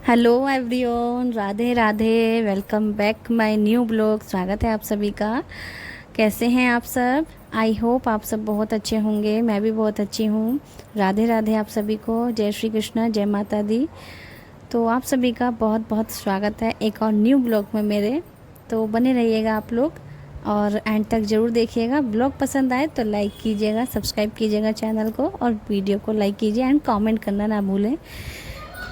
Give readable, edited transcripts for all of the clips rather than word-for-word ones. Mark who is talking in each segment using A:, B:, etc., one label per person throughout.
A: Hello everyone, Radhe Radhe. Welcome back my new blog. स्वागत है आप सभी का। कैसे हैं आप सब? आई होप आप सब बहुत अच्छे होंगे। मैं भी बहुत अच्छी हूँ। राधे राधे आप सभी को। जय श्री कृष्ण, जय माता दी। तो आप सभी का बहुत बहुत स्वागत है एक और न्यू ब्लॉग में मेरे। तो बने रहिएगा आप लोग और एंड तक ज़रूर देखिएगा। ब्लॉग पसंद आए तो लाइक कीजिएगा, सब्सक्राइब कीजिएगा चैनल को और वीडियो को लाइक कीजिए एंड कमेंट करना ना भूलें।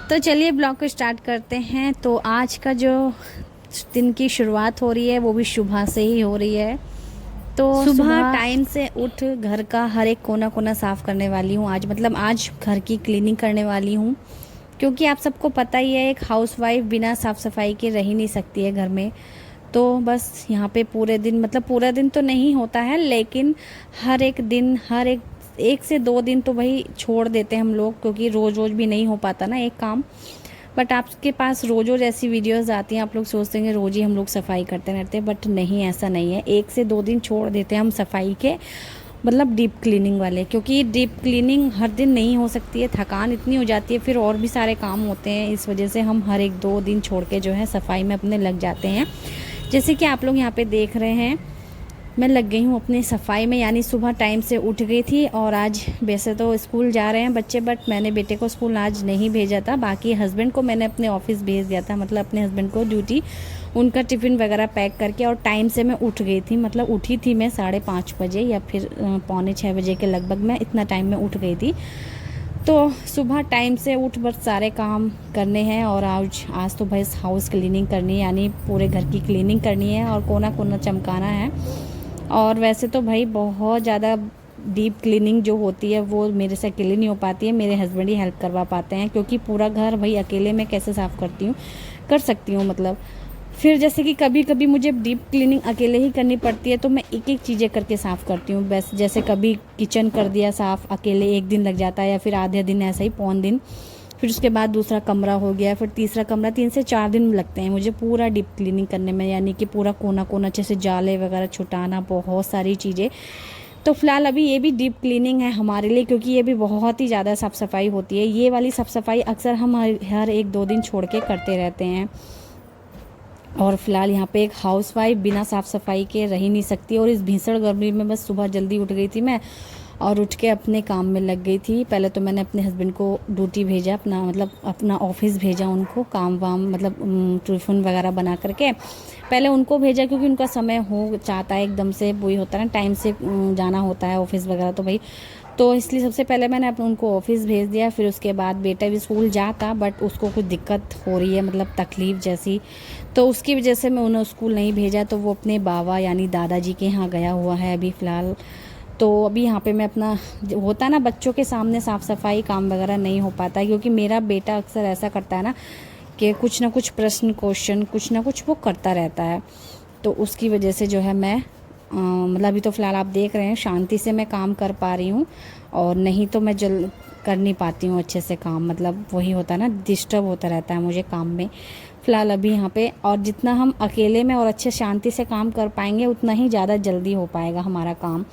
A: तो चलिए ब्लॉग को स्टार्ट करते हैं। तो आज का जो दिन की शुरुआत हो रही है वो भी सुबह से ही हो रही है। तो सुबह टाइम से उठ घर का हर एक कोना कोना साफ़ करने वाली हूँ। आज घर की क्लीनिंग करने वाली हूँ, क्योंकि आप सबको पता ही है एक हाउसवाइफ बिना साफ़ सफाई के रह ही नहीं सकती है घर में। तो बस यहाँ पे पूरे दिन, पूरा दिन तो नहीं होता है, लेकिन हर एक दिन, हर एक से दो दिन तो भाई छोड़ देते हैं हम लोग, क्योंकि रोज़ रोज़ भी नहीं हो पाता ना एक काम। बट आपके पास रोज़ रोज़ ऐसी वीडियोस आती हैं, आप लोग सोचते हैं रोज़ ही हम लोग सफाई करते रहते हैं, बट नहीं, ऐसा नहीं है। एक से दो दिन छोड़ देते हैं हम सफाई के, डीप क्लीनिंग वाले, क्योंकि डीप क्लीनिंग हर दिन नहीं हो सकती है। थकान इतनी हो जाती है, फिर और भी सारे काम होते हैं। इस वजह से हम हर एक दो दिन छोड़ के जो है सफाई में अपने लग जाते हैं। जैसे कि आप लोग यहाँ पे देख रहे हैं, मैं लग गई हूँ अपनी सफाई में। यानी सुबह टाइम से उठ गई थी, और आज वैसे तो स्कूल जा रहे हैं बच्चे, बट मैंने बेटे को स्कूल आज नहीं भेजा था। बाकी हस्बैंड को मैंने अपने ऑफिस भेज दिया था, अपने हस्बैंड को ड्यूटी, उनका टिफ़िन वगैरह पैक करके। और टाइम से मैं उठ गई थी, उठी थी मैं 5:30 बजे या फिर 5:45 बजे के लगभग, मैं इतना टाइम में उठ गई थी। तो सुबह टाइम से उठ बस सारे काम करने हैं। और आज तो बस हाउस क्लीनिंग करनी है, यानी पूरे घर की क्लीनिंग करनी है और कोना कोना चमकाना है। और वैसे तो भाई बहुत ज़्यादा डीप क्लीनिंग जो होती है वो मेरे से अकेले नहीं हो पाती है, मेरे हस्बैंड ही हेल्प करवा पाते हैं, क्योंकि पूरा घर भाई अकेले मैं कैसे साफ़ कर सकती हूँ। फिर जैसे कि कभी कभी मुझे डीप क्लीनिंग अकेले ही करनी पड़ती है, तो मैं एक एक चीज़ें करके साफ़ करती हूँ। बस जैसे कभी किचन कर दिया साफ़ अकेले, एक दिन लग जाता है, या फिर आधे दिन, ऐसा ही पौन दिन। फिर उसके बाद दूसरा कमरा हो गया, फिर तीसरा कमरा। 3 से 4 दिन लगते हैं मुझे पूरा डीप क्लीनिंग करने में, यानी कि पूरा कोना कोना अच्छे से जाले वगैरह छुटाना, बहुत सारी चीज़ें। तो फिलहाल अभी ये भी डीप क्लीनिंग है हमारे लिए, क्योंकि ये भी बहुत ही ज़्यादा साफ़ सफाई होती है। ये वाली साफ़ सफाई अक्सर हम हर एक दो दिन छोड़ के करते रहते हैं। और फिलहाल यहाँ पे एक हाउसवाइफ बिना साफ़ सफाई के रह ही नहीं सकती। और इस भीषण गर्मी में बस सुबह जल्दी उठ गई थी मैं, और उठ के अपने काम में लग गई थी। पहले तो मैंने अपने हस्बैंड को ड्यूटी भेजा, अपना ऑफिस भेजा उनको, काम वाम टिफ़िन वगैरह बना करके पहले उनको भेजा, क्योंकि उनका समय हो चाहता है एकदम से, वही होता है ना, टाइम से जाना होता है ऑफिस वगैरह। तो इसलिए सबसे पहले मैंने उनको ऑफिस भेज दिया। फिर उसके बाद बेटा भी स्कूल जाता, बट उसको कुछ दिक्कत हो रही है, तकलीफ़ जैसी, तो उसकी वजह से मैं उन्हें स्कूल नहीं भेजा। तो वो अपने बाबा यानी दादाजी के यहाँ गया हुआ है अभी फ़िलहाल। तो अभी यहाँ पे मैं अपना, होता है ना बच्चों के सामने साफ़ सफाई काम वगैरह नहीं हो पाता है, क्योंकि मेरा बेटा अक्सर ऐसा करता है ना कि कुछ ना कुछ प्रश्न क्वेश्चन कुछ ना कुछ वो करता रहता है। तो उसकी वजह से जो है मैं अभी तो फ़िलहाल आप देख रहे हैं शांति से मैं काम कर पा रही हूँ, और नहीं तो मैं कर नहीं पाती हूँ अच्छे से काम। वही होता है ना, डिस्टर्ब होता रहता है मुझे काम में। फ़िलहाल अभी यहाँ पे, और जितना हम अकेले में और अच्छे शांति से काम कर पाएंगे, उतना ही ज़्यादा जल्दी हो पाएगा हमारा काम।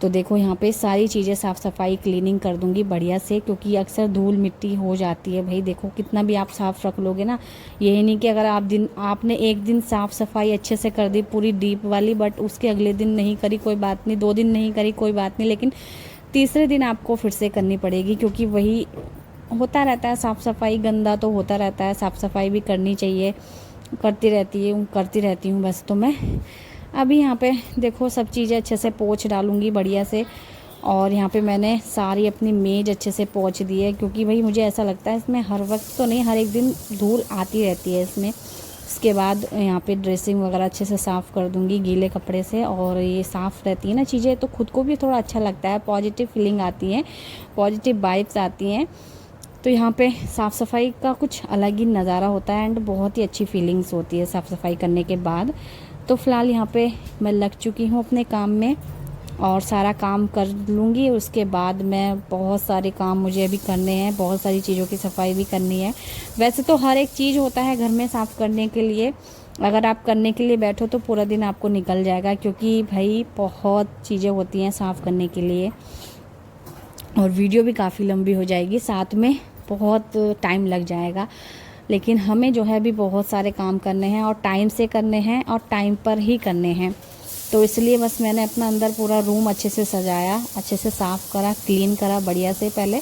A: तो देखो यहाँ पे सारी चीज़ें साफ़ सफाई क्लीनिंग कर दूँगी बढ़िया से, क्योंकि अक्सर धूल मिट्टी हो जाती है भाई। देखो कितना भी आप साफ़ रख लोगे ना, यही नहीं कि अगर आपने एक दिन साफ़ सफाई अच्छे से कर दी पूरी डीप वाली, बट उसके अगले दिन नहीं करी कोई बात नहीं, 2 दिन नहीं करी कोई बात नहीं, लेकिन तीसरे दिन आपको फिर से करनी पड़ेगी, क्योंकि वही होता रहता है। साफ़ सफाई गंदा तो होता रहता है, साफ़ सफाई भी करनी चाहिए, करती रहती हूँ बस। तो मैं अभी यहाँ पे देखो सब चीज़ें अच्छे से पोंछ डालूँगी बढ़िया से। और यहाँ पे मैंने सारी अपनी मेज़ अच्छे से पोंछ दी है, क्योंकि भाई मुझे ऐसा लगता है इसमें हर वक्त तो नहीं, हर एक दिन धूल आती रहती है इसमें। उसके बाद यहाँ पे ड्रेसिंग वगैरह अच्छे से साफ़ कर दूँगी गीले कपड़े से। और ये साफ़ रहती है ना चीज़ें, तो खुद को भी थोड़ा अच्छा लगता है, पॉजिटिव फीलिंग आती है, पॉजिटिव वाइब्स आती हैं। तो यहाँ पे साफ़ सफाई का कुछ अलग ही नज़ारा होता है, एंड बहुत ही अच्छी फीलिंग्स होती है साफ़ सफाई करने के बाद। तो फ़िलहाल यहाँ पे मैं लग चुकी हूँ अपने काम में, और सारा काम कर लूँगी। उसके बाद मैं, बहुत सारे काम मुझे अभी करने हैं, बहुत सारी चीज़ों की सफाई भी करनी है। वैसे तो हर एक चीज़ होता है घर में साफ़ करने के लिए, अगर आप करने के लिए बैठो तो पूरा दिन आपको निकल जाएगा, क्योंकि भाई बहुत चीज़ें होती हैं साफ़ करने के लिए, और वीडियो भी काफ़ी लंबी हो जाएगी, साथ में बहुत टाइम लग जाएगा। लेकिन हमें जो है अभी बहुत सारे काम करने हैं और टाइम से करने हैं और टाइम पर ही करने हैं। तो इसलिए बस मैंने अपना अंदर पूरा रूम अच्छे से सजाया, अच्छे से साफ़ करा, क्लीन करा बढ़िया से पहले।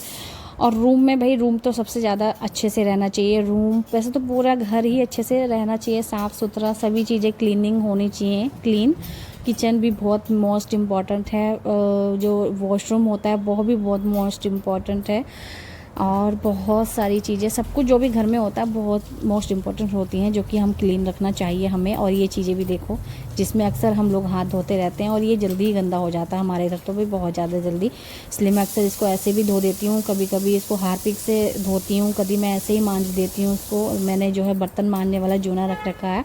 A: और रूम में भाई, रूम तो सबसे ज़्यादा अच्छे से रहना चाहिए। रूम वैसे तो पूरा घर ही अच्छे से रहना चाहिए, साफ़ सुथरा, सभी चीज़ें क्लीनिंग होनी चाहिए, क्लीन। किचन भी बहुत मोस्ट इम्पॉर्टेंट है, जो वॉशरूम होता है वो भी बहुत मोस्ट इम्पॉर्टेंट है, और बहुत सारी चीज़ें, सब कुछ जो भी घर में होता है बहुत मोस्ट इम्पॉर्टेंट होती हैं, जो कि हम क्लीन रखना चाहिए हमें। और ये चीज़ें भी देखो, जिसमें अक्सर हम लोग हाथ धोते रहते हैं और ये जल्दी ही गंदा हो जाता है हमारे इधर तो भी बहुत ज़्यादा जल्दी। इसलिए मैं अक्सर इसको ऐसे भी धो देती हूँ, कभी कभी इसको हार्पिक से धोती हूँ, कभी मैं ऐसे ही मांज देती हूँ उसको। मैंने जो है बर्तन मांजने वाला जूना रख रखा है,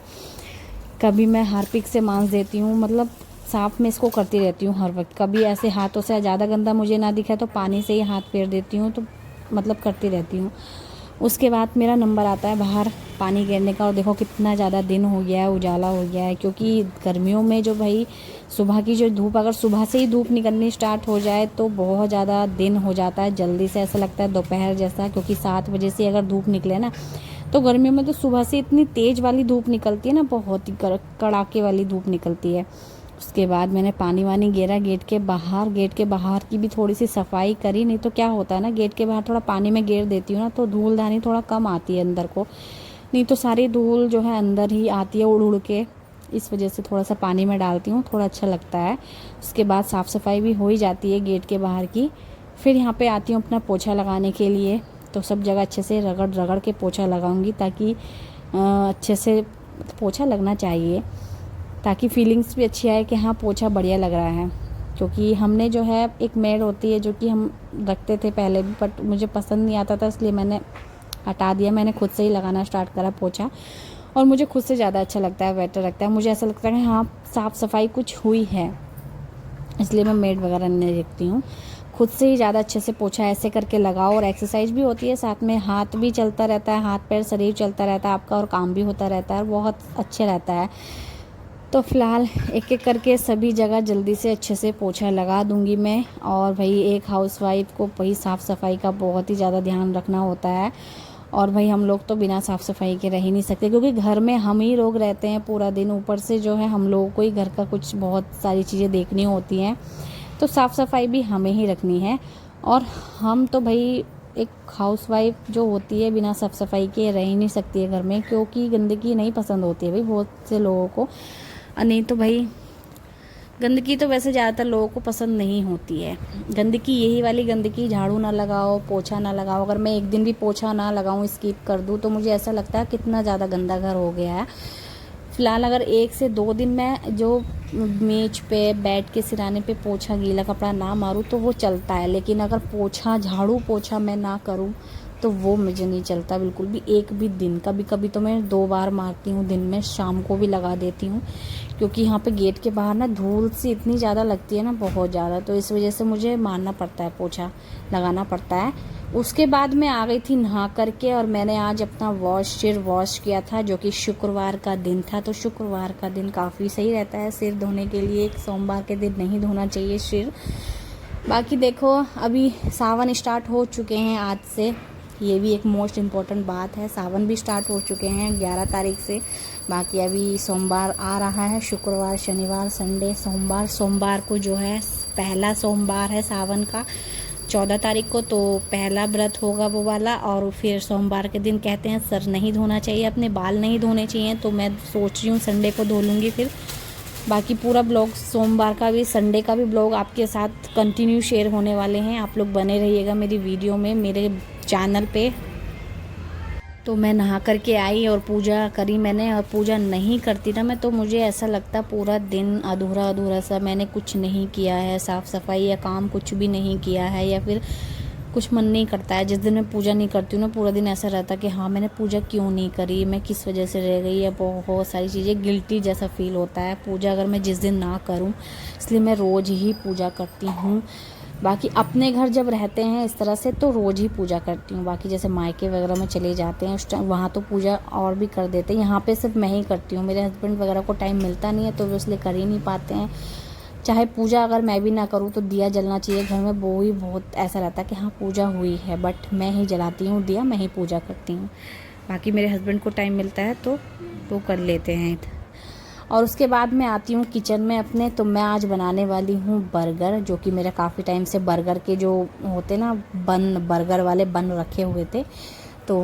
A: कभी मैं हार्पिक से मांज देती हूँ, मतलब साफ़ में इसको करती रहती हूँ हर वक्त। कभी ऐसे हाथों से ज़्यादा गंदा मुझे ना दिखा तो पानी से ही हाथ फेर देती हूँ, तो मतलब करती रहती हूँ। उसके बाद मेरा नंबर आता है बाहर पानी गिरने का, और देखो कितना ज़्यादा दिन हो गया है, उजाला हो गया है। क्योंकि गर्मियों में जो भाई सुबह की जो धूप, अगर सुबह से ही धूप निकलनी स्टार्ट हो जाए तो बहुत ज़्यादा दिन हो जाता है जल्दी से, ऐसा लगता है दोपहर जैसा। क्योंकि 7 बजे से अगर धूप निकले ना, तो गर्मियों में तो सुबह से इतनी तेज़ वाली धूप निकलती है ना, बहुत ही कड़ाके वाली धूप निकलती है। उसके बाद मैंने पानी वानी गिरा गेट के बाहर, गेट के बाहर की भी थोड़ी सी सफाई करी। नहीं तो क्या होता है ना, गेट के बाहर थोड़ा पानी में गिर देती हूँ ना, तो धूल धानी थोड़ा कम आती है अंदर को, नहीं तो सारी धूल जो है अंदर ही आती है उड़ उड़ के। इस वजह से थोड़ा सा पानी में डालती हूँ, थोड़ा अच्छा लगता है। उसके बाद साफ़ सफाई भी हो ही जाती है गेट के बाहर की। फिर यहाँ पे आती हूँ अपना पोछा लगाने के लिए, तो सब जगह अच्छे से रगड़ रगड़ के पोछा लगाऊंगी, ताकि अच्छे से पोछा लगना चाहिए, ताकि फीलिंग्स भी अच्छी आए कि हाँ पोछा बढ़िया लग रहा है। क्योंकि हमने जो है एक मेड होती है जो कि हम रखते थे पहले भी, बट मुझे पसंद नहीं आता था, इसलिए मैंने हटा दिया। मैंने खुद से ही लगाना स्टार्ट करा पोछा, और मुझे खुद से ज़्यादा अच्छा लगता है, बेटर लगता है। मुझे ऐसा लगता है कि हाँ साफ़ सफाई कुछ हुई है, इसलिए मैं मेड वगैरह नहीं रखती हूँ। खुद से ही ज़्यादा अच्छे से पोछा ऐसे करके लगाओ, और एक्सरसाइज भी होती है साथ में, हाथ भी चलता रहता है, हाथ पैर शरीर चलता रहता है आपका, और काम भी होता रहता है, बहुत अच्छा रहता है। तो फ़िलहाल एक एक करके सभी जगह जल्दी से अच्छे से पोछा लगा दूंगी मैं। और भाई एक हाउसवाइफ को भाई साफ़ सफाई का बहुत ही ज़्यादा ध्यान रखना होता है, और भाई हम लोग तो बिना साफ़ सफाई के रह ही नहीं सकते, क्योंकि घर में हम ही लोग रहते हैं पूरा दिन। ऊपर से जो है हम लोगों को ही घर का कुछ बहुत सारी चीज़ें देखनी होती हैं, तो साफ़ सफाई भी हमें ही रखनी है। और हम तो भाई एक हाउसवाइफ जो होती है बिना साफ़ सफाई के रह ही नहीं सकती है घर में, क्योंकि गंदगी नहीं पसंद होती है भाई बहुत से लोगों को। नहीं तो भाई गंदगी तो वैसे ज़्यादातर लोगों को पसंद नहीं होती है। गंदगी यही वाली गंदगी, झाड़ू ना लगाओ, पोछा ना लगाओ। अगर मैं एक दिन भी पोछा ना लगाऊं, स्किप कर दूं, तो मुझे ऐसा लगता है कितना ज़्यादा गंदा घर हो गया है। फ़िलहाल अगर 1 से 2 दिन मैं जो मेज पे बेड के सिराने पे पोछा गीला कपड़ा ना मारूं तो वो चलता है, लेकिन अगर पोछा झाड़ू पोछा मैं ना करूं तो वो मुझे नहीं चलता बिल्कुल भी, एक भी दिन। कभी कभी तो मैं 2 बार मारती हूँ दिन में, शाम को भी लगा देती हूँ, क्योंकि यहाँ पे गेट के बाहर ना धूल सी इतनी ज़्यादा लगती है ना, बहुत ज़्यादा, तो इस वजह से मुझे मारना पड़ता है, पोछा लगाना पड़ता है। उसके बाद मैं आ गई थी नहा करके, और मैंने आज अपना सिर वॉश किया था, जो कि शुक्रवार का दिन था। तो शुक्रवार का दिन काफ़ी सही रहता है सिर धोने के लिए, सोमवार के दिन नहीं धोना चाहिए सिर। बाकी देखो अभी सावन स्टार्ट हो चुके हैं आज से, ये भी एक मोस्ट इम्पॉर्टेंट बात है, सावन भी स्टार्ट हो चुके हैं 11 तारीख से। बाकी अभी सोमवार आ रहा है, शुक्रवार शनिवार संडे सोमवार। सोमवार को जो है पहला सोमवार है सावन का, 14 तारीख को, तो पहला व्रत होगा वो वाला। और फिर सोमवार के दिन कहते हैं सर नहीं धोना चाहिए, अपने बाल नहीं धोने चाहिए, तो मैं सोच रही हूँ संडे को धो लूँगी फिर। बाकी पूरा ब्लॉग सोमवार का भी संडे का भी ब्लॉग आपके साथ कंटिन्यू शेयर होने वाले हैं, आप लोग बने रहिएगा मेरी वीडियो में, मेरे चैनल पे। तो मैं नहा करके आई और पूजा करी मैंने, और पूजा नहीं करती ना मैं तो मुझे ऐसा लगता पूरा दिन अधूरा अधूरा सा, मैंने कुछ नहीं किया है, साफ़ सफाई या काम कुछ भी नहीं किया है, या फिर कुछ मन नहीं करता है। जिस दिन मैं पूजा नहीं करती हूँ ना, पूरा दिन ऐसा रहता कि हाँ मैंने पूजा क्यों नहीं करी, मैं किस वजह से रह गई, या बहुत सारी चीज़ें गिल्टी जैसा फील होता है पूजा अगर मैं जिस दिन ना करूँ। इसलिए मैं रोज़ ही पूजा करती हूँ। बाकी अपने घर जब रहते हैं इस तरह से तो रोज़ ही पूजा करती हूँ। बाकी जैसे मायके वगैरह में चले जाते हैं उस टाइम वहाँ तो पूजा और भी कर देते हैं, यहाँ पे सिर्फ मैं ही करती हूँ, मेरे हस्बैंड वगैरह को टाइम मिलता नहीं है तो वो इसलिए कर ही नहीं पाते हैं। चाहे पूजा अगर मैं भी ना करूँ तो दिया जलना चाहिए घर में, वो ही बहुत ऐसा रहता है कि हाँ पूजा हुई है, बट मैं ही जलाती हूँ दिया, मैं ही पूजा करती हूँ। बाकी मेरे हस्बैंड को टाइम मिलता है तो वो कर लेते हैं। और उसके बाद मैं आती हूँ किचन में अपने। तो मैं आज बनाने वाली हूँ बर्गर, जो कि मेरा काफ़ी टाइम से बर्गर के जो होते ना बर्गर वाले बन रखे हुए थे। तो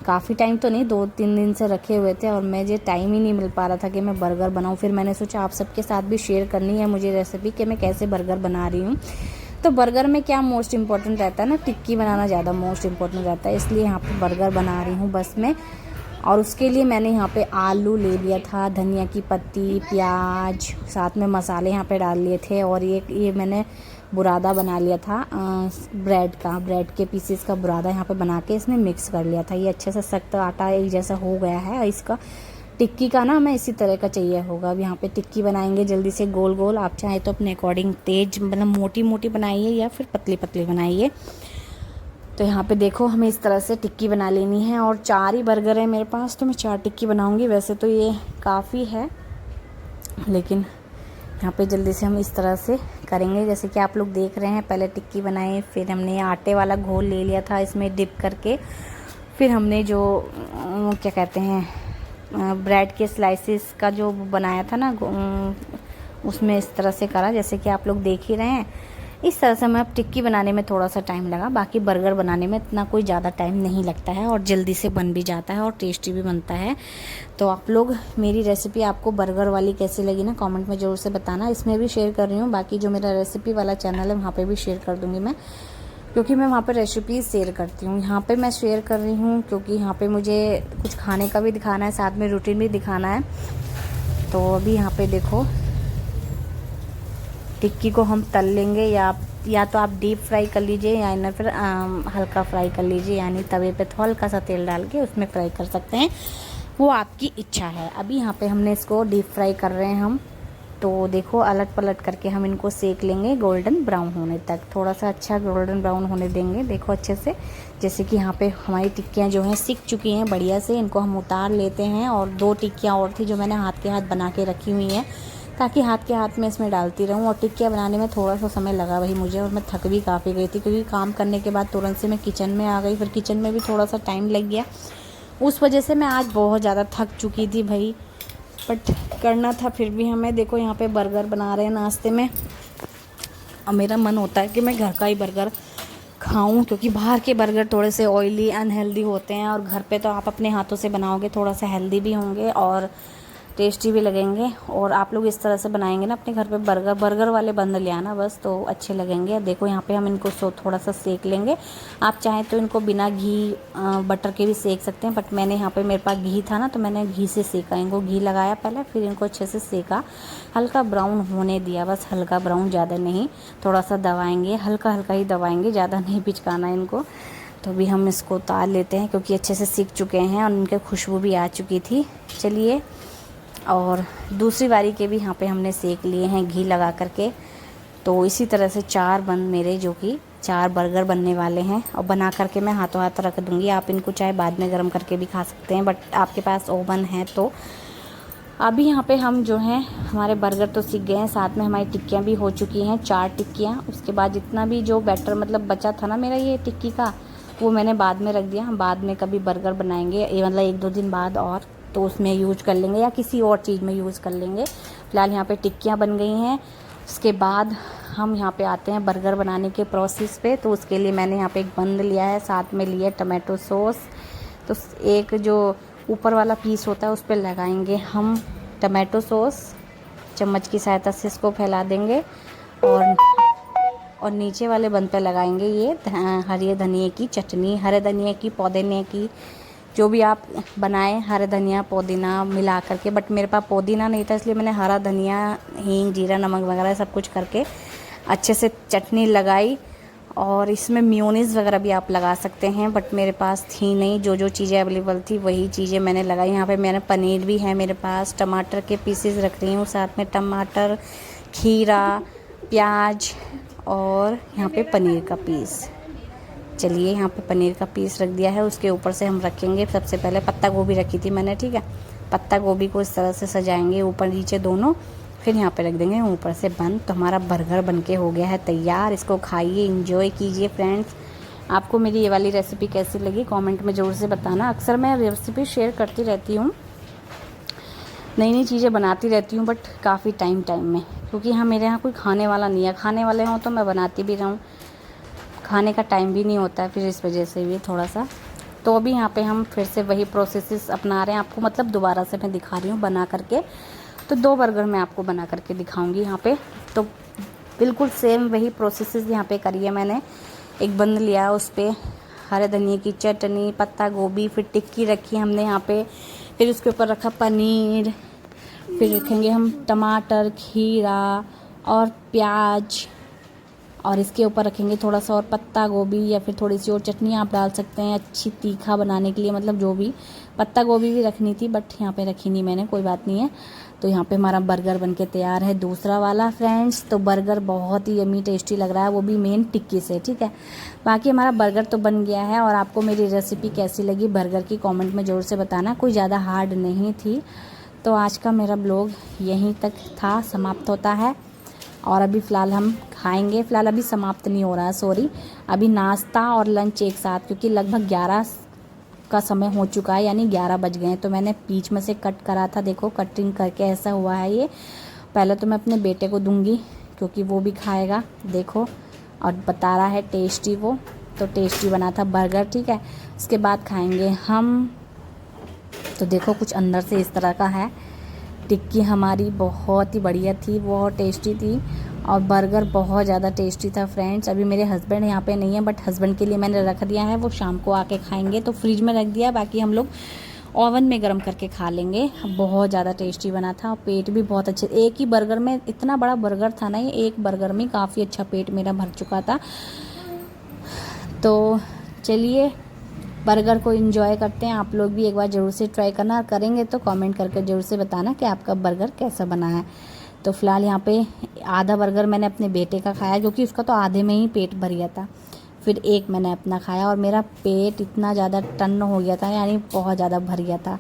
A: काफ़ी टाइम तो नहीं, 2-3 दिन से रखे हुए थे और मुझे टाइम ही नहीं मिल पा रहा था कि मैं बर्गर बनाऊँ। फिर मैंने सोचा आप सबके साथ भी शेयर करनी है मुझे रेसिपी कि मैं कैसे बर्गर बना रही हूँ। तो बर्गर में क्या मोस्ट इम्पॉर्टेंट रहता है ना, टिक्की बनाना ज़्यादा मोस्ट इम्पॉर्टेंट रहता है, इसलिए यहाँ पर बर्गर बना रही हूँ बस मैं। और उसके लिए मैंने यहाँ पे आलू ले लिया था, धनिया की पत्ती, प्याज, साथ में मसाले यहाँ पे डाल लिए थे। और ये मैंने बुरादा बना लिया था ब्रेड के पीसेस का बुरादा यहाँ पे बना के इसमें मिक्स कर लिया था। ये अच्छे से सख्त आटा एक जैसा हो गया है। इसका टिक्की का ना हमें इसी तरह का चाहिए होगा। अब यहाँ पे टिक्की बनाएंगे जल्दी से गोल गोल। आप चाहे तो अपने अकॉर्डिंग तेज मतलब मोटी मोटी बनाइए या फिर पतली पतली बनाइए। तो यहाँ पे देखो हमें इस तरह से टिक्की बना लेनी है। और 4 ही बर्गर है मेरे पास, तो मैं 4 टिक्की बनाऊँगी। वैसे तो ये काफ़ी है, लेकिन यहाँ पे जल्दी से हम इस तरह से करेंगे। जैसे कि आप लोग देख रहे हैं, पहले टिक्की बनाए, फिर हमने आटे वाला घोल ले लिया था इसमें डिप करके। फिर हमने जो क्या कहते हैं ब्रेड के स्लाइसिस का जो बनाया था ना, उसमें इस तरह से करा, जैसे कि आप लोग देख ही रहे हैं। इस तरह से मैं टिक्की बनाने में थोड़ा सा टाइम लगा, बाकी बर्गर बनाने में इतना कोई ज़्यादा टाइम नहीं लगता है और जल्दी से बन भी जाता है और टेस्टी भी बनता है। तो आप लोग मेरी रेसिपी आपको बर्गर वाली कैसी लगी ना कमेंट में ज़रूर से बताना। इसमें भी शेयर कर रही हूँ, बाकी जो मेरा रेसिपी वाला चैनल है वहाँ पर भी शेयर कर दूँगी मैं, क्योंकि मैं वहाँ पर रेसिपीज़ शेयर करती हूँ। यहाँ पर मैं शेयर कर रही हूँ क्योंकि यहाँ पर मुझे कुछ खाने का भी दिखाना है, साथ में रूटीन भी दिखाना है। तो अभी यहाँ पर देखो टिक्की को हम तल लेंगे, या तो आप डीप फ्राई कर लीजिए या ना फिर हल्का फ्राई कर लीजिए, यानी तवे पे तो हल्का सा तेल डाल के उसमें फ्राई कर सकते हैं, वो आपकी इच्छा है। अभी यहाँ पे हमने इसको डीप फ्राई कर रहे हैं हम। तो देखो अलट पलट करके हम इनको सेक लेंगे गोल्डन ब्राउन होने तक, थोड़ा सा अच्छा गोल्डन ब्राउन होने देंगे। देखो अच्छे से, जैसे कि यहाँ पे हमारी टिक्कियाँ जो हैं सिक चुकी हैं बढ़िया से, इनको हम उतार लेते हैं। और 2 टिक्कियाँ और थी जो मैंने हाथ के हाथ बना के रखी हुई हैं, ताकि हाथ के हाथ में इसमें डालती रहूँ। और टिक्कियाँ बनाने में थोड़ा सा समय लगा भाई मुझे, और मैं थक भी काफ़ी गई थी क्योंकि काम करने के बाद तुरंत से मैं किचन में आ गई। फिर किचन में भी थोड़ा सा टाइम लग गया, उस वजह से मैं आज बहुत ज़्यादा थक चुकी थी भाई, बट करना था फिर भी हमें। देखो यहाँ पे बर्गर बना रहे हैं नाश्ते में, और मेरा मन होता है कि मैं घर का ही बर्गर खाऊं, क्योंकि बाहर के बर्गर थोड़े से ऑयली अनहेल्दी होते हैं, और घर पे तो आप अपने हाथों से बनाओगे थोड़ा सा हेल्दी भी होंगे और टेस्टी भी लगेंगे। और आप लोग इस तरह से बनाएंगे ना अपने घर पे बर्गर वाले बन ले आना बस, तो अच्छे लगेंगे। देखो यहाँ पे हम इनको थोड़ा सा सेक लेंगे। आप चाहें तो इनको बिना घी बटर के भी सेक सकते हैं, बट मैंने यहाँ पे मेरे पास घी था ना, तो मैंने घी से सेका। इनको घी लगाया पहले, फिर इनको अच्छे से सेका, हल्का ब्राउन होने दिया, बस हल्का ब्राउन, ज़्यादा नहीं। थोड़ा सा दबाएँगे, हल्का हल्का ही दबाएँगे, ज़्यादा नहीं पिचकाना इनको। तो अभी हम इसको उतार लेते हैं क्योंकि अच्छे से सीख चुके हैं और इनके खुशबू भी आ चुकी थी। चलिए, और दूसरी बारी के भी यहाँ पे हमने सेक लिए हैं घी लगा करके। तो इसी तरह से 4 मेरे जो कि 4 बर्गर बनने वाले हैं, और बना करके मैं हाथों हाथ रख दूँगी। आप इनको चाहे बाद में गर्म करके भी खा सकते हैं, बट आपके पास ओवन है तो। अभी यहाँ पे हम जो हैं हमारे बर्गर तो सीख गए हैं, साथ में हमारी टिक्कियाँ भी हो चुकी हैं, 4 टिक्कियाँ। उसके बाद जितना भी जो बैटर मतलब बचा था ना मेरा ये टिक्की का, वो मैंने बाद में रख दिया। हम बाद में कभी बर्गर बनाएंगे, ये मतलब 1-2 दिन बाद, और तो उसमें यूज कर लेंगे या किसी और चीज़ में यूज़ कर लेंगे। फ़िलहाल यहाँ पे टिक्कियाँ बन गई हैं। उसके बाद हम यहाँ पे आते हैं बर्गर बनाने के प्रोसेस पे। तो उसके लिए मैंने यहाँ पे एक बंद लिया है, साथ में लिया टमाटो सॉस। तो एक जो ऊपर वाला पीस होता है उस पर लगाएंगे हम टमाटो सॉस, चम्मच की सहायता से इसको फैला देंगे, और नीचे वाले बंद पे लगाएंगे ये हरे धनिए की चटनी, हरे धनिए की, पुदीने की, जो भी आप बनाएं, हरा धनिया पुदीना मिला करके। बट मेरे पास पुदीना नहीं था, इसलिए मैंने हरा धनिया, हींग, जीरा, नमक वगैरह सब कुछ करके अच्छे से चटनी लगाई। और इसमें मेयोनीज़ वगैरह भी आप लगा सकते हैं, बट मेरे पास थी नहीं। जो चीज़ें अवेलेबल थी वही चीज़ें मैंने लगाई। यहाँ पे मैंने पनीर भी है मेरे पास, टमाटर के पीसेस रख रही हूँ, साथ में टमाटर, खीरा, प्याज, और यहाँ पे पनीर का पीस। चलिए, यहाँ पे पनीर का पीस रख दिया है। उसके ऊपर से हम रखेंगे सबसे पहले पत्ता गोभी रखी थी मैंने, ठीक है। पत्ता गोभी को इस तरह से सजाएंगे ऊपर नीचे दोनों, फिर यहाँ पे रख देंगे ऊपर से बंद। तो हमारा बर्गर बनके हो गया है तैयार। इसको खाइए, एंजॉय कीजिए फ्रेंड्स। आपको मेरी ये वाली रेसिपी कैसी लगी कमेंट में ज़रूर से बताना। अक्सर मैं रेसिपी शेयर करती रहती हूँ, नई नई चीज़ें बनाती रहती हूँ, बट काफ़ी टाइम में, क्योंकि मेरे यहाँ कोई खाने वाला नहीं है। खाने वाले हों तो मैं बनाती भी रहूँ, खाने का टाइम भी नहीं होता है, फिर इस वजह से भी थोड़ा सा। तो अभी यहाँ पे हम फिर से वही प्रोसेसेस अपना रहे हैं। आपको मतलब दोबारा से मैं दिखा रही हूँ बना करके। तो 2 बर्गर मैं आपको बना करके दिखाऊंगी यहाँ पे। तो बिल्कुल सेम वही प्रोसेसेस यहाँ पे करी है मैंने। एक बन लिया, उस पर हरे धनिए की चटनी, पत्ता गोभी, फिर टिक्की रखी हमने यहाँ पे, फिर उसके ऊपर रखा पनीर, फिर रखेंगे हम टमाटर, खीरा और प्याज, और इसके ऊपर रखेंगे थोड़ा सा और पत्ता गोभी, या फिर थोड़ी सी और चटनी आप डाल सकते हैं अच्छी तीखा बनाने के लिए। मतलब जो भी, पत्ता गोभी भी रखनी थी बट यहाँ पे रखी नहीं मैंने, कोई बात नहीं है। तो यहाँ पे हमारा बर्गर बनके तैयार है, दूसरा वाला फ्रेंड्स। तो बर्गर बहुत ही यम्मी टेस्टी लग रहा है, वो भी मेन टिक्की से, ठीक है। बाकी हमारा बर्गर तो बन गया है। और आपको मेरी रेसिपी कैसी लगी बर्गर की कॉमेंट में ज़रूर से बताना। कोई ज़्यादा हार्ड नहीं थी। तो आज का मेरा ब्लॉग यहीं तक था, समाप्त होता है। और अभी फ़िलहाल हम खाएंगे, फ़िलहाल अभी समाप्त नहीं हो रहा है, सॉरी। अभी नाश्ता और लंच एक साथ, क्योंकि लगभग 11 का समय हो चुका है, यानी 11 बज गए हैं। तो मैंने बीच में से कट करा था, देखो कटिंग करके ऐसा हुआ है ये। पहले तो मैं अपने बेटे को दूंगी क्योंकि वो भी खाएगा, देखो, और बता रहा है टेस्टी वो। तो टेस्टी बना था बर्गर, ठीक है। उसके बाद खाएंगे हम। तो देखो कुछ अंदर से इस तरह का है। टिक्की हमारी बहुत ही बढ़िया थी, बहुत टेस्टी थी, और बर्गर बहुत ज़्यादा टेस्टी था फ्रेंड्स। अभी मेरे हस्बैंड यहाँ पे नहीं है, बट हस्बैंड के लिए मैंने रख दिया है, वो शाम को आके खाएंगे। तो फ्रिज में रख दिया, बाकी हम लोग ओवन में गर्म करके खा लेंगे। बहुत ज़्यादा टेस्टी बना था, और पेट भी बहुत अच्छे। एक ही बर्गर में, इतना बड़ा बर्गर था ना ये, एक बर्गर में काफ़ी अच्छा पेट मेरा भर चुका था। तो चलिए बर्गर को एंजॉय करते हैं। आप लोग भी एक बार ज़रूर से ट्राई करना, करेंगे तो कमेंट करके ज़रूर से बताना कि आपका बर्गर कैसा बना है। तो फ़िलहाल यहाँ पे आधा बर्गर मैंने अपने बेटे का खाया, क्योंकि उसका तो आधे में ही पेट भर गया था। फिर एक मैंने अपना खाया, और मेरा पेट इतना ज़्यादा टन हो गया था, यानी बहुत ज़्यादा भर गया था।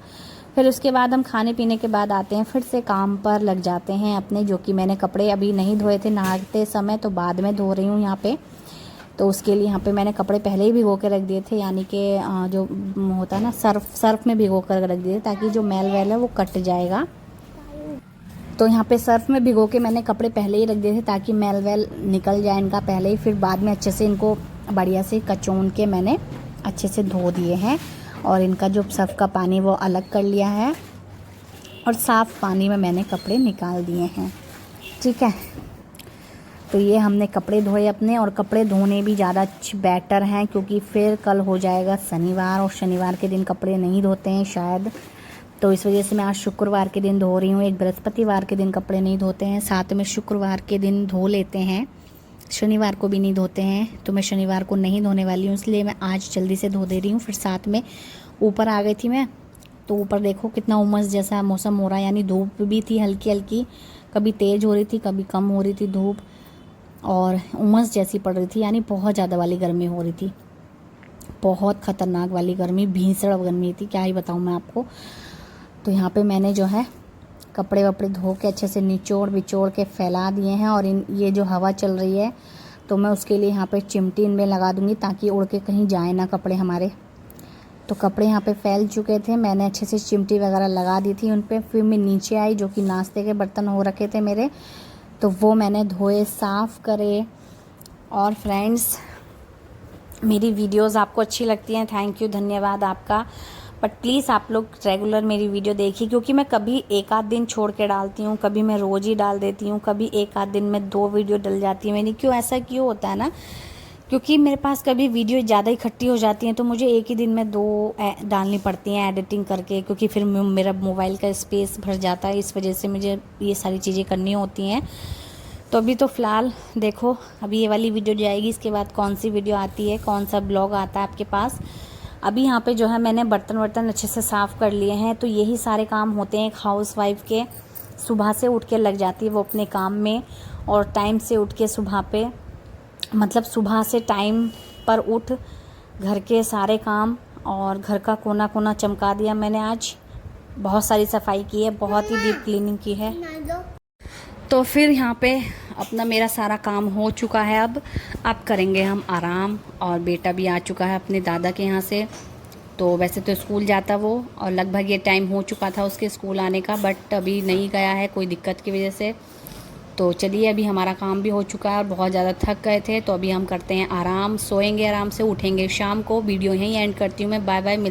A: फिर उसके बाद हम खाने पीने के बाद आते हैं, फिर से काम पर लग जाते हैं अपने। जो कि मैंने कपड़े अभी नहीं धोए थे नहाते समय, तो बाद में धो रही हूँ यहाँ पे। तो उसके लिए यहाँ पे मैंने कपड़े पहले ही भिगो के रख दिए थे, यानी कि जो होता है ना सर्फ में भिगो कर रख दिए, ताकि जो मैल वैल है वो कट जाएगा। तो यहाँ पे सर्फ में भिगो के मैंने कपड़े पहले ही रख दिए थे, ताकि मैल वैल निकल जाए इनका पहले ही। फिर बाद में अच्छे से इनको बढ़िया से कचौन के मैंने अच्छे से धो दिए हैं, और इनका जो सर्फ का पानी वो अलग कर लिया है, और साफ़ पानी में मैंने कपड़े निकाल दिए हैं, ठीक है। तो ये हमने कपड़े धोए अपने, और कपड़े धोने भी ज़्यादा बेटर हैं, क्योंकि फिर कल हो जाएगा शनिवार, और शनिवार के दिन कपड़े नहीं धोते हैं शायद। तो इस वजह से मैं आज शुक्रवार के दिन धो रही हूँ। एक बृहस्पतिवार के दिन कपड़े नहीं धोते हैं, साथ में शुक्रवार के दिन धो लेते हैं, शनिवार को भी नहीं धोते हैं। तो मैं शनिवार को नहीं धोने वाली हूँ, इसलिए मैं आज जल्दी से धो दे रही हूँ। फिर साथ में ऊपर आ गई थी मैं, तो ऊपर देखो कितना उमस जैसा मौसम हो रहा है, यानी धूप भी थी हल्की हल्की, कभी तेज़ हो रही थी कभी कम हो रही थी धूप, और उमस जैसी पड़ रही थी, यानी बहुत ज़्यादा वाली गर्मी हो रही थी, बहुत ख़तरनाक वाली गर्मी, भीषण गर्मी थी, क्या ही बताऊँ मैं आपको। तो यहाँ पे मैंने जो है कपड़े वपड़े धो के अच्छे से निचोड़ बिचोड़ के फैला दिए हैं, और ये जो हवा चल रही है, तो मैं उसके लिए यहाँ पे चिमटी इनमें लगा दूँगी, ताकि उड़ के कहीं जाए ना कपड़े हमारे। तो कपड़े यहाँ पे फैल चुके थे, मैंने अच्छे से चिमटी वगैरह लगा दी थी उन पर। फिर मैं नीचे आई, जो कि नाश्ते के बर्तन हो रखे थे मेरे, तो वो मैंने धोए साफ़ करे। और फ्रेंड्स, मेरी वीडियोस आपको अच्छी लगती हैं, थैंक यू, धन्यवाद आपका। बट प्लीज़ आप लोग रेगुलर मेरी वीडियो देखिए, क्योंकि मैं कभी एक आध दिन छोड़ के डालती हूँ, कभी मैं रोज़ ही डाल देती हूँ, कभी एक आध दिन में 2 वीडियो डल जाती है मेरी। क्यों ऐसा क्यों होता है ना, क्योंकि मेरे पास कभी वीडियो ज़्यादा इकट्ठी हो जाती हैं, तो मुझे एक ही दिन में 2 डालनी पड़ती हैं एडिटिंग करके, क्योंकि फिर मेरा मोबाइल का स्पेस भर जाता है, इस वजह से मुझे ये सारी चीज़ें करनी होती हैं। तो अभी तो फ़िलहाल देखो, अभी ये वाली वीडियो जाएगी, इसके बाद कौन सी वीडियो आती है, कौन सा ब्लॉग आता है आपके पास। अभी यहाँ पे जो है मैंने बर्तन वर्तन अच्छे से साफ़ कर लिए हैं। तो यही सारे काम होते हैं एक हाउसवाइफ के, सुबह से उठ के लग जाती है वो अपने काम में, और टाइम से उठ के सुबह पे, मतलब सुबह से टाइम पर उठ घर के सारे काम, और घर का कोना कोना चमका दिया मैंने। आज बहुत सारी सफाई की है, बहुत ही डीप क्लीनिंग की है। तो फिर यहाँ पे अपना मेरा सारा काम हो चुका है। अब करेंगे हम आराम। और बेटा भी आ चुका है अपने दादा के यहाँ से। तो वैसे तो स्कूल जाता वो, और लगभग ये टाइम हो चुका था उसके स्कूल आने का, बट अभी नहीं गया है कोई दिक्कत की वजह से। तो चलिए, अभी हमारा काम भी हो चुका है और बहुत ज़्यादा थक गए थे, तो अभी हम करते हैं आराम, सोएंगे आराम से, उठेंगे शाम को। वीडियो यहीं एंड करती हूँ मैं। बाय बाय, मिलते